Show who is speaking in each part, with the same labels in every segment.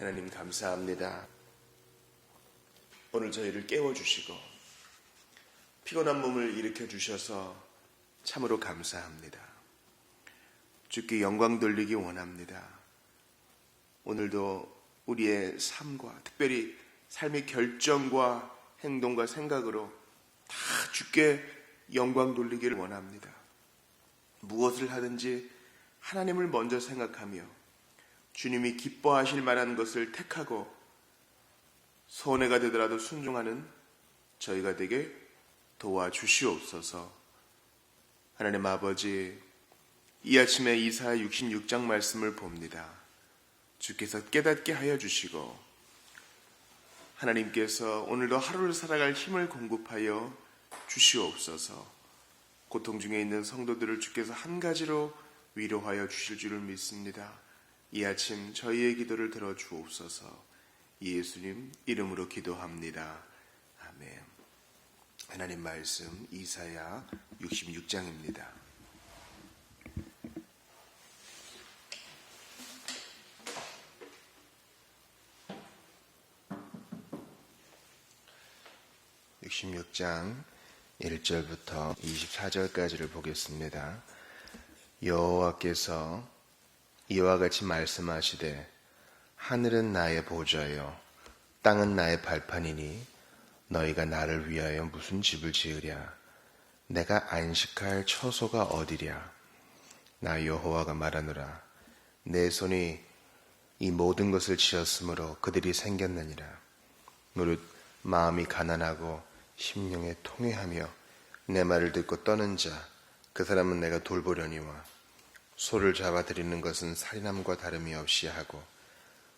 Speaker 1: 하나님 감사합니다. 오늘 저희를 깨워주시고 피곤한 몸을 일으켜 주셔서 참으로 감사합니다. 주께 영광 돌리기 원합니다. 오늘도 우리의 삶과 특별히 삶의 결정과 행동과 생각으로 다 주께 영광 돌리기를 원합니다. 무엇을 하든지 하나님을 먼저 생각하며 주님이 기뻐하실 만한 것을 택하고 손해가 되더라도 순종하는 저희가 되게 도와주시옵소서. 하나님 아버지, 이 아침에 이사야 66장 말씀을 봅니다. 주께서 깨닫게 하여 주시고 하나님께서 오늘도 하루를 살아갈 힘을 공급하여 주시옵소서. 고통 중에 있는 성도들을 주께서 한 가지로 위로하여 주실 줄을 믿습니다. 이 아침 저희의 기도를 들어주옵소서. 예수님 이름으로 기도합니다. 아멘. 하나님 말씀 이사야 66장입니다. (66장) 1절부터 24절까지를 보겠습니다. 여호와께서 이와 같이 말씀하시되 하늘은 나의 보좌요 땅은 나의 발판이니 너희가 나를 위하여 무슨 집을 지으랴. 내가 안식할 처소가 어디랴. 나 여호와가 말하노라. 내 손이 이 모든 것을 지었으므로 그들이 생겼느니라. 무릇 마음이 가난하고 심령에 통회하며 내 말을 듣고 떠는 자 그 사람은 내가 돌보려니와 소를 잡아 드리는 것은 살인함과 다름이 없이 하고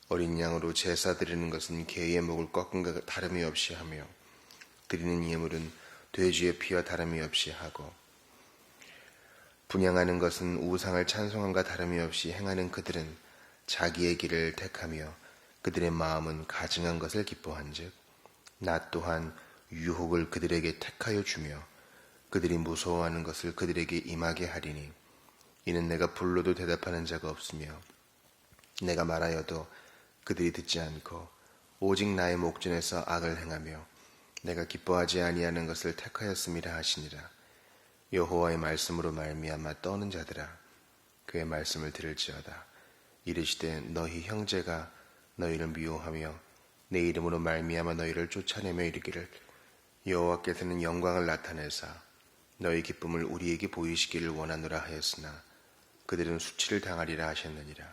Speaker 1: 어린 양으로 제사 드리는 것은 개의 목을 꺾은 것 다름이 없이 하며 드리는 예물은 돼지의 피와 다름이 없이 하고 분향하는 것은 우상을 찬송함과 다름이 없이 행하는 그들은 자기의 길을 택하며 그들의 마음은 가증한 것을 기뻐한즉 나 또한 유혹을 그들에게 택하여 주며 그들이 무서워하는 것을 그들에게 임하게 하리니 이는 내가 불러도 대답하는 자가 없으며 내가 말하여도 그들이 듣지 않고 오직 나의 목전에서 악을 행하며 내가 기뻐하지 아니하는 것을 택하였음이라 하시니라. 여호와의 말씀으로 말미암아 떠는 자들아 그의 말씀을 들을지어다. 이르시되 너희 형제가 너희를 미워하며 내 이름으로 말미암아 너희를 쫓아내며 이르기를 여호와께서는 영광을 나타내사 너희 기쁨을 우리에게 보이시기를 원하노라 하였으나 그들은 수치를 당하리라 하셨느니라.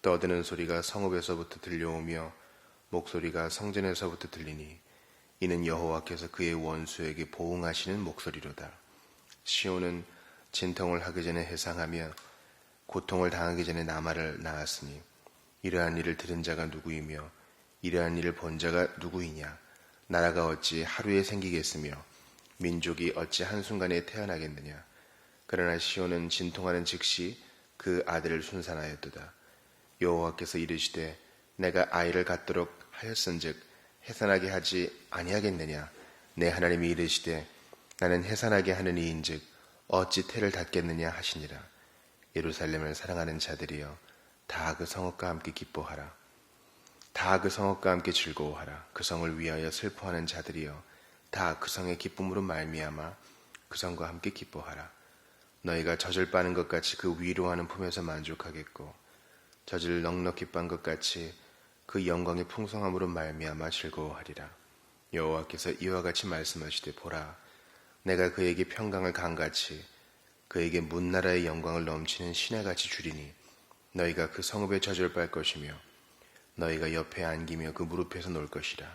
Speaker 1: 떠드는 소리가 성읍에서부터 들려오며 목소리가 성전에서부터 들리니 이는 여호와께서 그의 원수에게 보응하시는 목소리로다. 시온은 진통을 하기 전에 해상하며 고통을 당하기 전에 나말을 낳았으니 이러한 일을 들은 자가 누구이며 이러한 일을 본 자가 누구이냐. 나라가 어찌 하루에 생기겠으며 민족이 어찌 한순간에 태어나겠느냐. 그러나 시온은 진통하는 즉시 그 아들을 순산하였도다. 여호와께서 이르시되 내가 아이를 갖도록 하였은즉 해산하게 하지 아니하겠느냐. 내 하나님이 이르시되 나는 해산하게 하는 이인즉 어찌 태를 닫겠느냐 하시니라. 예루살렘을 사랑하는 자들이여 다 그 성읍과 함께 기뻐하라. 다 그 성읍과 함께 즐거워하라. 그 성을 위하여 슬퍼하는 자들이여 다 그 성의 기쁨으로 말미암아 그 성과 함께 기뻐하라. 너희가 젖을 빠는 것 같이 그 위로하는 품에서 만족하겠고 젖을 넉넉히 빤 것 같이 그 영광의 풍성함으로 말미암아 즐거워하리라. 여호와께서 이와 같이 말씀하시되 보라 내가 그에게 평강을 강같이 그에게 문나라의 영광을 넘치는 시내같이 주리니 너희가 그 성읍에 젖을 빨 것이며 너희가 옆에 안기며 그 무릎에서 놀 것이라.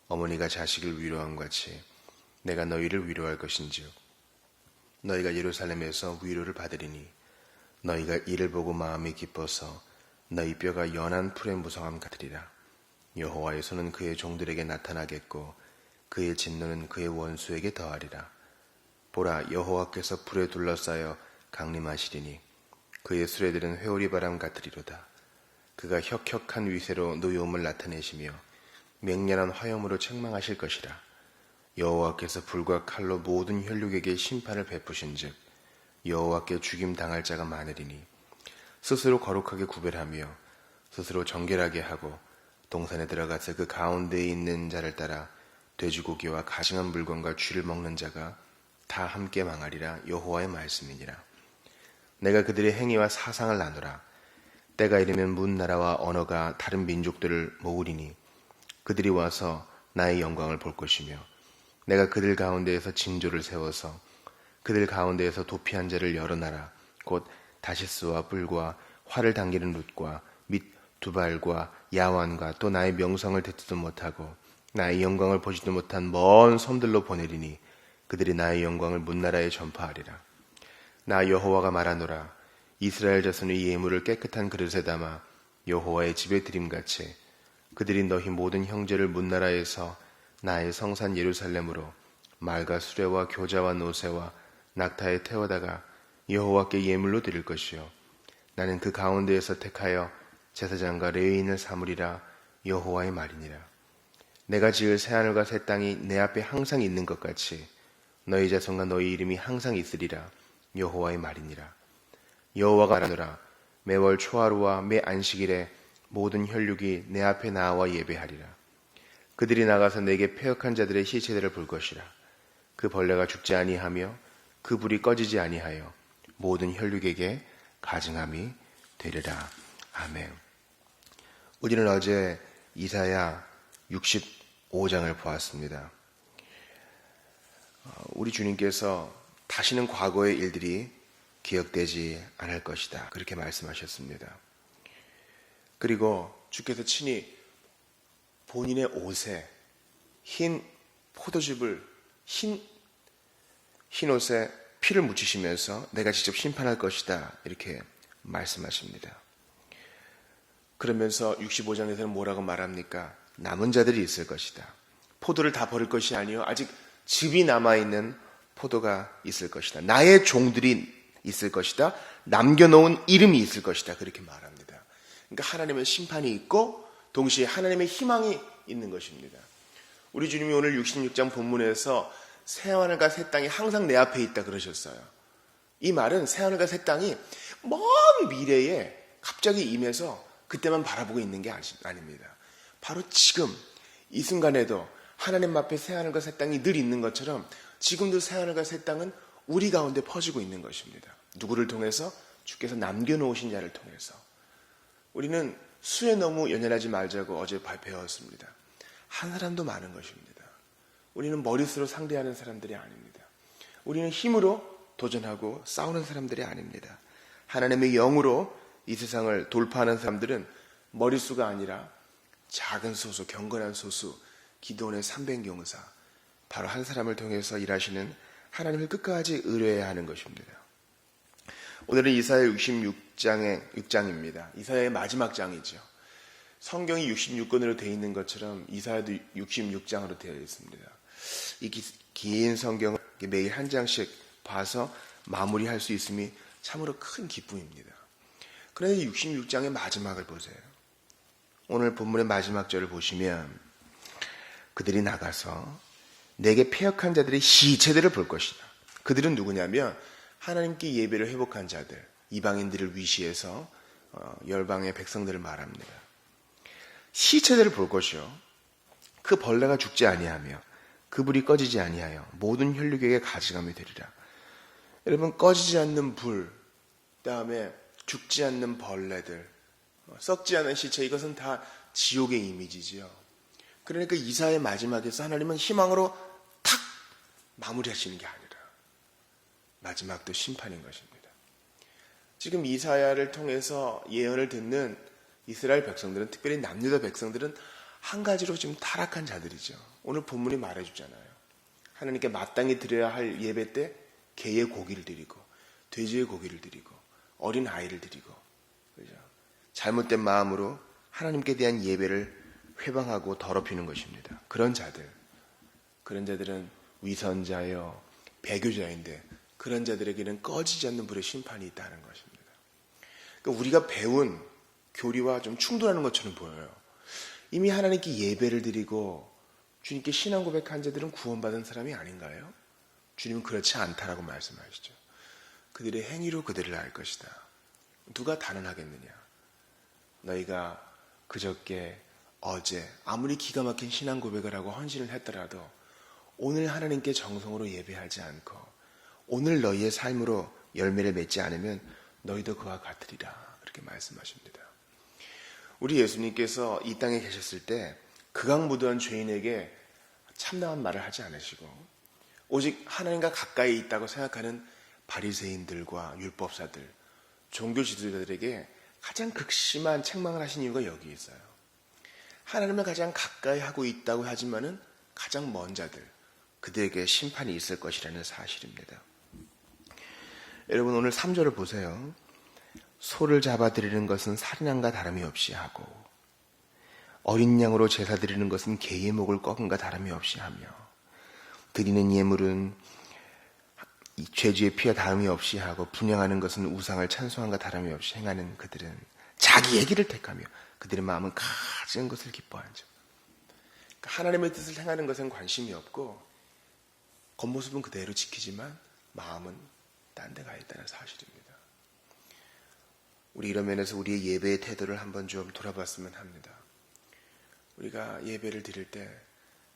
Speaker 1: 어머니가 자식을 위로함 같이 내가 너희를 위로할 것인즉 너희가 예루살렘에서 위로를 받으리니 너희가 이를 보고 마음이 기뻐서 너희 뼈가 연한 풀의 무성함 같으리라. 여호와의 손은 그의 종들에게 나타나겠고 그의 진노는 그의 원수에게 더하리라. 보라 여호와께서 불에 둘러싸여 강림하시리니 그의 수레들은 회오리 바람 같으리로다. 그가 혁혁한 위세로 노여움을 나타내시며 맹렬한 화염으로 책망하실 것이라. 여호와께서 불과 칼로 모든 혈육에게 심판을 베푸신즉 여호와께 죽임 당할 자가 많으리니 스스로 거룩하게 구별하며 스스로 정결하게 하고 동산에 들어가서 그 가운데에 있는 자를 따라 돼지고기와 가증한 물건과 쥐를 먹는 자가 다 함께 망하리라. 여호와의 말씀이니라. 내가 그들의 행위와 사상을 나누라. 때가 이르면 문 나라와 언어가 다른 민족들을 모으리니 그들이 와서 나의 영광을 볼 것이며 내가 그들 가운데에서 징조를 세워서 그들 가운데에서 도피한 자를 열어놔라. 곧 다시스와 뿔과 활을 당기는 룻과 및 두발과 야완과 또 나의 명성을 듣지도 못하고 나의 영광을 보지도 못한 먼 섬들로 보내리니 그들이 나의 영광을 문나라에 전파하리라. 나 여호와가 말하노라. 이스라엘 자손의 예물을 깨끗한 그릇에 담아 여호와의 집에 드림같이 그들이 너희 모든 형제를 문나라에서 나의 성산 예루살렘으로 말과 수레와 교자와 노새와 낙타에 태워다가 여호와께 예물로 드릴 것이요 나는 그 가운데에서 택하여 제사장과 레위인을 삼으리라. 여호와의 말이니라. 내가 지을 새하늘과 새 땅이 내 앞에 항상 있는 것 같이 너희 자손과 너희 이름이 항상 있으리라. 여호와의 말이니라. 여호와가 말하노라. 매월 초하루와 매 안식일에 모든 혈육이 내 앞에 나와 예배하리라. 그들이 나가서 내게 패역한 자들의 시체들을 볼 것이라. 그 벌레가 죽지 아니하며 그 불이 꺼지지 아니하여 모든 혈육에게 가증함이 되리라. 아멘. 우리는 어제 이사야 65장을 보았습니다. 우리 주님께서 다시는 과거의 일들이 기억되지 않을 것이다. 그렇게 말씀하셨습니다. 그리고 주께서 친히 본인의 옷에 흰 포도즙을 흰 옷에 피를 묻히시면서 내가 직접 심판할 것이다. 이렇게 말씀하십니다. 그러면서 65장에서는 뭐라고 말합니까? 남은 자들이 있을 것이다. 포도를 다 버릴 것이 아니요 아직 즙이 남아있는 포도가 있을 것이다. 나의 종들이 있을 것이다. 남겨놓은 이름이 있을 것이다. 그렇게 말합니다. 그러니까 하나님의 심판이 있고 동시에 하나님의 희망이 있는 것입니다. 우리 주님이 오늘 66장 본문에서 새하늘과 새 땅이 항상 내 앞에 있다 그러셨어요. 이 말은 새하늘과 새 땅이 먼 미래에 갑자기 임해서 그때만 바라보고 있는 게 아닙니다. 바로 지금 이 순간에도 하나님 앞에 새하늘과 새 땅이 늘 있는 것처럼 지금도 새하늘과 새 땅은 우리 가운데 퍼지고 있는 것입니다. 누구를 통해서? 주께서 남겨놓으신 자를 통해서. 우리는 수에 너무 연연하지 말자고 어제 배웠습니다. 한 사람도 많은 것입니다. 우리는 머릿수로 상대하는 사람들이 아닙니다. 우리는 힘으로 도전하고 싸우는 사람들이 아닙니다. 하나님의 영으로 이 세상을 돌파하는 사람들은 머릿수가 아니라 작은 소수, 경건한 소수, 기도원의 300용사, 바로 한 사람을 통해서 일하시는 하나님을 끝까지 의뢰해야 하는 것입니다. 오늘은 이사야 6장입니다. 이사야의 마지막 장이죠. 성경이 66권으로 되어 있는 것처럼 이사야도 66장으로 되어 있습니다. 이 긴 성경을 매일 한 장씩 봐서 마무리할 수 있음이 참으로 큰 기쁨입니다. 그런데 66장의 마지막을 보세요. 오늘 본문의 마지막 절을 보시면 그들이 나가서 내게 패역한 자들의 시체들을 볼 것이다. 그들은 누구냐면 하나님께 예배를 회복한 자들, 이방인들을 위시해서 열방의 백성들을 말합니다. 시체들을 볼 것이요. 그 벌레가 죽지 아니하며 그 불이 꺼지지 아니하여 모든 혈육에게 가증함이 되리라. 여러분, 꺼지지 않는 불, 그다음에 죽지 않는 벌레들, 썩지 않은 시체, 이것은 다 지옥의 이미지지요. 그러니까 이사야의 마지막에서 하나님은 희망으로 탁 마무리하시는 게 아니라 마지막도 심판인 것입니다. 지금 이사야를 통해서 예언을 듣는 이스라엘 백성들은, 특별히 남유다 백성들은 한 가지로 지금 타락한 자들이죠. 오늘 본문이 말해주잖아요. 하나님께 마땅히 드려야 할 예배 때 개의 고기를 드리고 돼지의 고기를 드리고 어린 아이를 드리고, 그죠? 잘못된 마음으로 하나님께 대한 예배를 회방하고 더럽히는 것입니다. 그런 자들은 위선자요, 배교자인데 그런 자들에게는 꺼지지 않는 불의 심판이 있다는 것입니다. 그러니까 우리가 배운 교리와 좀 충돌하는 것처럼 보여요. 이미 하나님께 예배를 드리고 주님께 신앙 고백한 자들은 구원받은 사람이 아닌가요? 주님은 그렇지 않다라고 말씀하시죠. 그들의 행위로 그들을 알 것이다. 누가 단언하겠느냐? 너희가
Speaker 2: 그저께, 어제 아무리 기가 막힌 신앙 고백을 하고 헌신을 했더라도 오늘 하나님께 정성으로 예배하지 않고 오늘 너희의 삶으로 열매를 맺지 않으면 너희도 그와 같으리라, 그렇게 말씀하십니다. 우리 예수님께서 이 땅에 계셨을 때 극악무도한 죄인에게 참담한 말을 하지 않으시고 오직 하나님과 가까이 있다고 생각하는 바리새인들과 율법사들, 종교 지도자들에게 가장 극심한 책망을 하신 이유가 여기 있어요. 하나님을 가장 가까이 하고 있다고 하지만은 가장 먼 자들, 그들에게 심판이 있을 것이라는 사실입니다. 여러분, 오늘 3절을 보세요. 소를 잡아드리는 것은 살인함과 다름이 없이 하고 어린 양으로 제사 드리는 것은 개의 목을 꺾음과 다름이 없이 하며 드리는 예물은 죄지의 피와 다름이 없이 하고 분향하는 것은 우상을 찬송함과 다름이 없이 행하는 그들은 자기의 길을 택하며 그들의 마음은 가진 것을 기뻐하죠. 그러니까 하나님의 뜻을 행하는 것엔 관심이 없고 겉모습은 그대로 지키지만 마음은 딴 데 가 있다는 사실입니다. 우리 이런 면에서 우리의 예배의 태도를 한번 좀 돌아봤으면 합니다. 우리가 예배를 드릴 때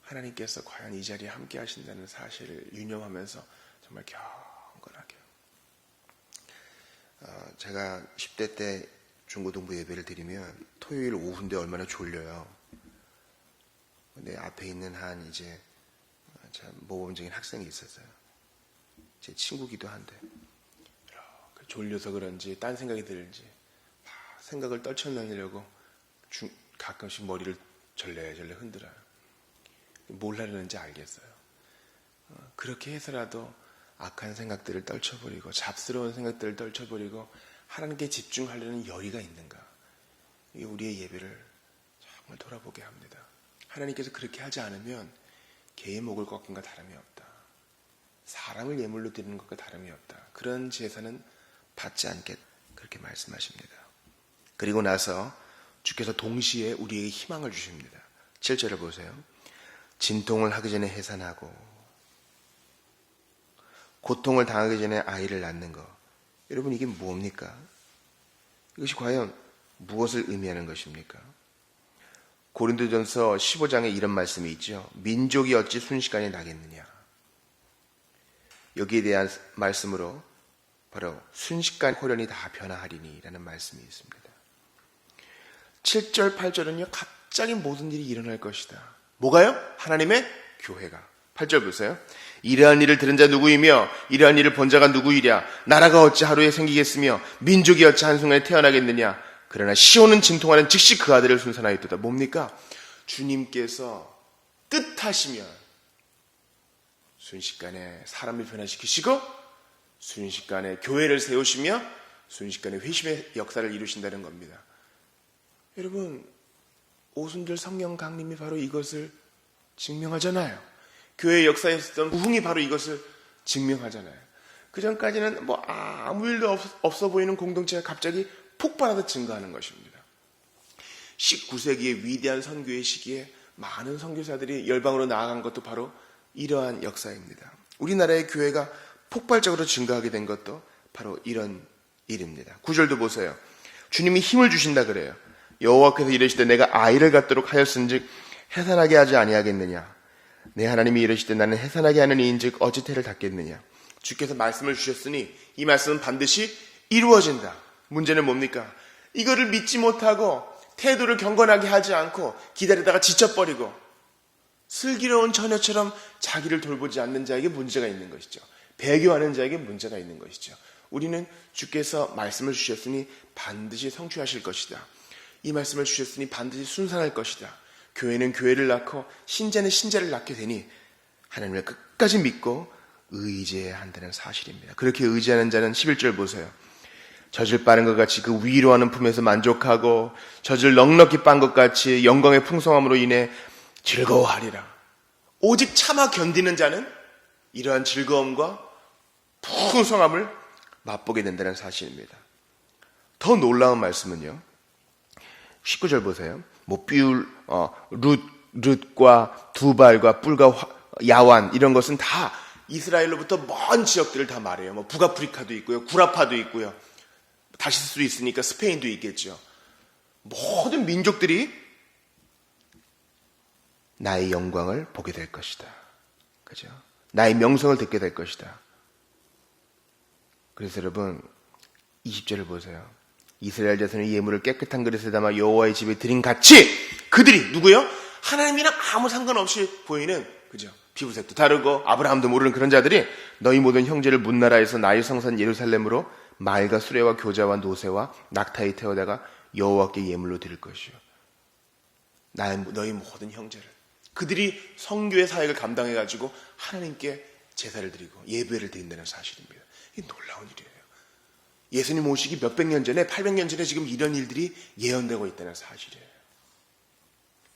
Speaker 2: 하나님께서 과연 이 자리에 함께 하신다는 사실을 유념하면서 정말 경건하게. 제가 10대 때 중고등부 예배를 드리면 토요일 오후인데 얼마나 졸려요. 근데 앞에 있는 한 이제 참 모범적인 학생이 있었어요. 제 친구기도 한데 이렇게 졸려서 그런지 딴 생각이 들는지 막 생각을 떨쳐내려고 가끔씩 머리를 절레절레 흔들어요. 뭘 하려는지 알겠어요. 그렇게 해서라도 악한 생각들을 떨쳐버리고 잡스러운 생각들을 떨쳐버리고 하나님께 집중하려는 열의가 있는가? 이게 우리의 예배를 정말 돌아보게 합니다. 하나님께서 그렇게 하지 않으면 개의 목을 꺾음과 다름이 없다. 사람을 예물로 드리는 것과 다름이 없다. 그런 제사는 받지 않겠다. 그렇게 말씀하십니다. 그리고 나서 주께서 동시에 우리에게 희망을 주십니다. 7절을 보세요. 진통을 하기 전에 해산하고 고통을 당하기 전에 아이를 낳는 것. 여러분, 이게 뭡니까? 이것이 과연 무엇을 의미하는 것입니까? 고린도전서 15장에 이런 말씀이 있죠. 민족이 어찌 순식간에 나겠느냐. 여기에 대한 말씀으로 바로 순식간 호련이 다 변화하리니 라는 말씀이 있습니다. 7절, 8절은요, 갑자기 모든 일이 일어날 것이다. 뭐가요? 하나님의 교회가. 8절 보세요. 이러한 일을 들은 자 누구이며 이러한 일을 본 자가 누구이랴. 나라가 어찌 하루에 생기겠으며 민족이 어찌 한순간에 태어나겠느냐. 그러나 시온은 진통하는 즉시 그 아들을 순산하였도다. 뭡니까? 주님께서 뜻하시면 순식간에 사람을 변화시키시고 순식간에 교회를 세우시며 순식간에 회심의 역사를 이루신다는 겁니다. 여러분, 오순절 성령 강림이 바로 이것을 증명하잖아요. 교회의 역사에 있었던 부흥이 바로 이것을 증명하잖아요. 그 전까지는 아무 일도 없어 보이는 공동체가 갑자기 폭발하듯 증가하는 것입니다. 19세기의 위대한 선교의 시기에 많은 선교사들이 열방으로 나아간 것도 바로 이러한 역사입니다. 우리나라의 교회가 폭발적으로 증가하게 된 것도 바로 이런 일입니다. 9절도 보세요. 주님이 힘을 주신다 그래요. 여호와께서 이르시되 내가 아이를 갖도록 하였은즉 해산하게 하지 아니하겠느냐. 내 하나님이 이르시되 나는 해산하게 하는 이인즉 어찌 태를 닫겠느냐. 주께서 말씀을 주셨으니 이 말씀은 반드시 이루어진다. 문제는 뭡니까? 이거를 믿지 못하고 태도를 경건하게 하지 않고 기다리다가 지쳐버리고 슬기로운 처녀처럼 자기를 돌보지 않는 자에게 문제가 있는 것이죠. 배교하는 자에게 문제가 있는 것이죠. 우리는 주께서 말씀을 주셨으니 반드시 성취하실 것이다. 이 말씀을 주셨으니 반드시 순산할 것이다. 교회는 교회를 낳고 신자는 신자를 낳게 되니 하나님을 끝까지 믿고 의지해야 한다는 사실입니다. 그렇게 의지하는 자는 11절 보세요. 젖을 빠는 것 같이 그 위로하는 품에서 만족하고 젖을 넉넉히 빤 것 같이 영광의 풍성함으로 인해 즐거워하리라. 오직 참아 견디는 자는 이러한 즐거움과 풍성함을 맛보게 된다는 사실입니다. 더 놀라운 말씀은요. 19절 보세요. 룻과 두발과 뿔과 야완 이런 것은 다 이스라엘로부터 먼 지역들을 다 말해요. 북아프리카도 있고요. 구라파도 있고요. 다시스도 있으니까 스페인도 있겠죠. 모든 민족들이
Speaker 1: 나의 영광을 보게 될 것이다. 그죠? 나의 명성을 듣게 될 것이다. 그래서 여러분 20절을 보세요. 이스라엘 자손의 예물을 깨끗한 그릇에 담아 여호와의 집에 드린 같이
Speaker 2: 그들이 누구요? 하나님이랑 아무 상관없이 보이는 그죠? 피부색도 다르고 아브라함도 모르는 그런 자들이
Speaker 1: 너희 모든 형제를 문나라에서 나의 성산 예루살렘으로 말과 수레와 교자와 노새와 낙타에 태워다가 여호와께 예물로 드릴 것이요.
Speaker 2: 너희 모든 형제를 그들이 성교의 사역을 감당해가지고 하나님께 제사를 드리고 예배를 드린다는 사실입니다. 이게 놀라운 일이에요. 예수님 오시기 몇백 년 전에 800년 전에 지금 이런 일들이 예언되고 있다는 사실이에요.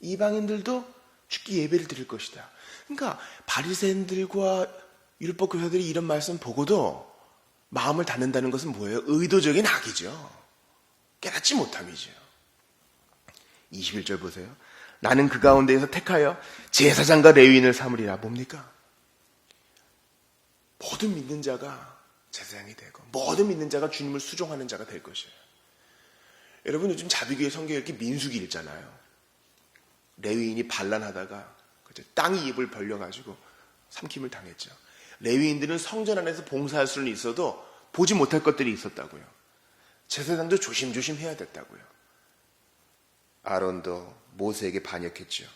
Speaker 2: 이방인들도 주께 예배를 드릴 것이다. 그러니까 바리새인들과 율법 교사들이 이런 말씀 보고도 마음을 닫는다는 것은 뭐예요? 의도적인 악이죠. 깨닫지 못함이죠.
Speaker 1: 21절 보세요. 나는 그 가운데에서 택하여 제사장과 레위인을 삼으리라. 뭡니까?
Speaker 2: 모든 믿는 자가 제사장이 되고 모든 믿는 자가 주님을 수종하는 자가 될 것이에요. 여러분 요즘 자비교회 성경에 이렇게 민수기 읽잖아요. 레위인이 반란하다가 땅이 입을 벌려가지고 삼킴을 당했죠. 레위인들은 성전 안에서 봉사할 수는 있어도 보지 못할 것들이 있었다고요. 제사장도 조심조심 해야 됐다고요.
Speaker 1: 아론도 모세에게 반역했죠.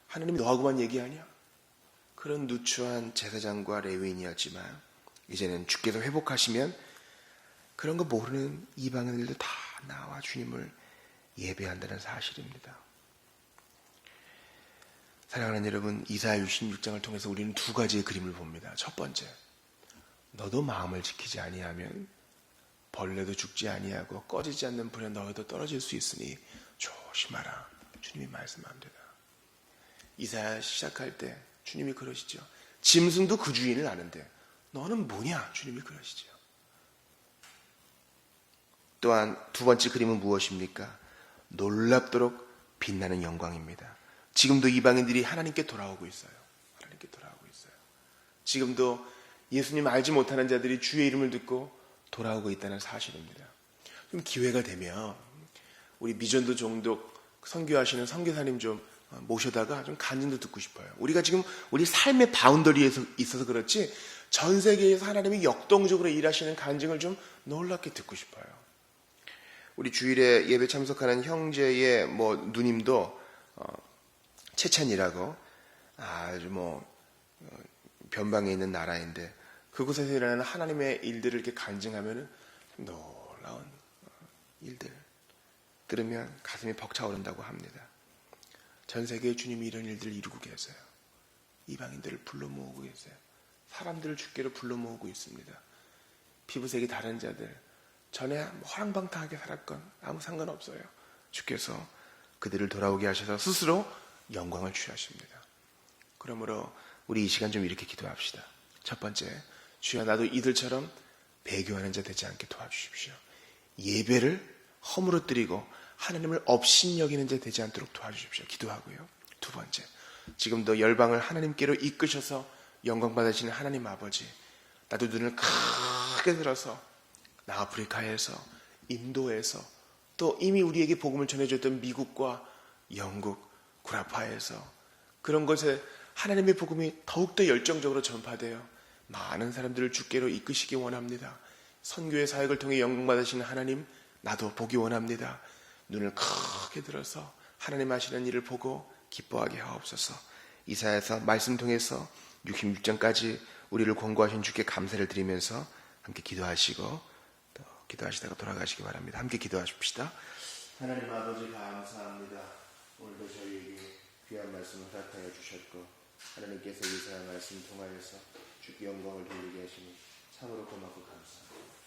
Speaker 2: 하나님이 너하고만 얘기하냐?
Speaker 1: 그런 누추한 제사장과 레위인이었지만 이제는 주께서 회복하시면 그런 거 모르는 이방인들도 다 나와 주님을 예배한다는 사실입니다. 사랑하는 여러분, 이사야 66장을 통해서 우리는 두 가지의 그림을 봅니다. 첫 번째, 너도 마음을 지키지 아니하면 벌레도 죽지 아니하고 꺼지지 않는 불에 너희도 떨어질 수 있으니 조심하라. 주님이 말씀합니다. 이사야 시작할 때 주님이 그러시죠. 짐승도 그 주인을 아는데 너는 뭐냐? 주님이 그러시죠. 또한 두 번째 그림은 무엇입니까? 놀랍도록 빛나는 영광입니다. 지금도 이방인들이 하나님께 돌아오고 있어요. 하나님께 돌아오고 있어요. 지금도 예수님 알지 못하는 자들이 주의 이름을 듣고 돌아오고 있다는 사실입니다. 좀 기회가 되면 우리 미전도 종독 선교하시는 선교사님 좀 모셔다가 좀 간증도 듣고 싶어요. 우리가 지금 우리 삶의 바운더리에 있어서 그렇지 전 세계에서 하나님이 역동적으로 일하시는 간증을 좀 놀랍게 듣고 싶어요. 우리 주일에 예배 참석하는 형제의 누님도 체첸이라고 아주 변방에 있는 나라인데 그곳에서 일어나는 하나님의 일들을 이렇게 간증하면은 놀라운 일들 들으면 가슴이 벅차오른다고 합니다. 전 세계에 주님이 이런 일들을 이루고 계세요. 이방인들을 불러 모으고 계세요. 사람들을 주께로 불러 모으고 있습니다. 피부색이 다른 자들 전에 허랑방탕하게 살았건 아무 상관없어요. 주께서 그들을 돌아오게 하셔서 스스로 영광을 취하십니다. 그러므로 우리 이 시간 좀 이렇게 기도합시다. 첫 번째, 주여 나도 이들처럼 배교하는 자 되지 않게 도와주십시오. 예배를 허물어뜨리고 하나님을 업신여기는 자 되지 않도록 도와주십시오. 기도하고요. 두 번째, 지금도 열방을 하나님께로 이끄셔서 영광 받으시는 하나님 아버지, 나도 눈을 크게 들어서 아프리카에서 인도에서 또 이미 우리에게 복음을 전해줬던 미국과 영국, 구라파에서 그런 곳에 하나님의 복음이 더욱더 열정적으로 전파되어 많은 사람들을 주께로 이끄시기 원합니다. 선교의 사역을 통해 영광 받으시는 하나님, 나도 보기 원합니다. 눈을 크게 들어서 하나님 하시는 일을 보고 기뻐하게 하옵소서. 이사야서 말씀 통해서 66장까지 우리를 권고하신 주께 감사를 드리면서 함께 기도하시고 또 기도하시다가 돌아가시기 바랍니다. 함께 기도하십시다.
Speaker 2: 하나님 아버지 감사합니다. 오늘도 저희에게 귀한 말씀을 허락하여 주셨고 하나님께서 이사야 말씀 통하여서 주께 영광을 돌리게 하시니 참으로 고맙고 감사합니다.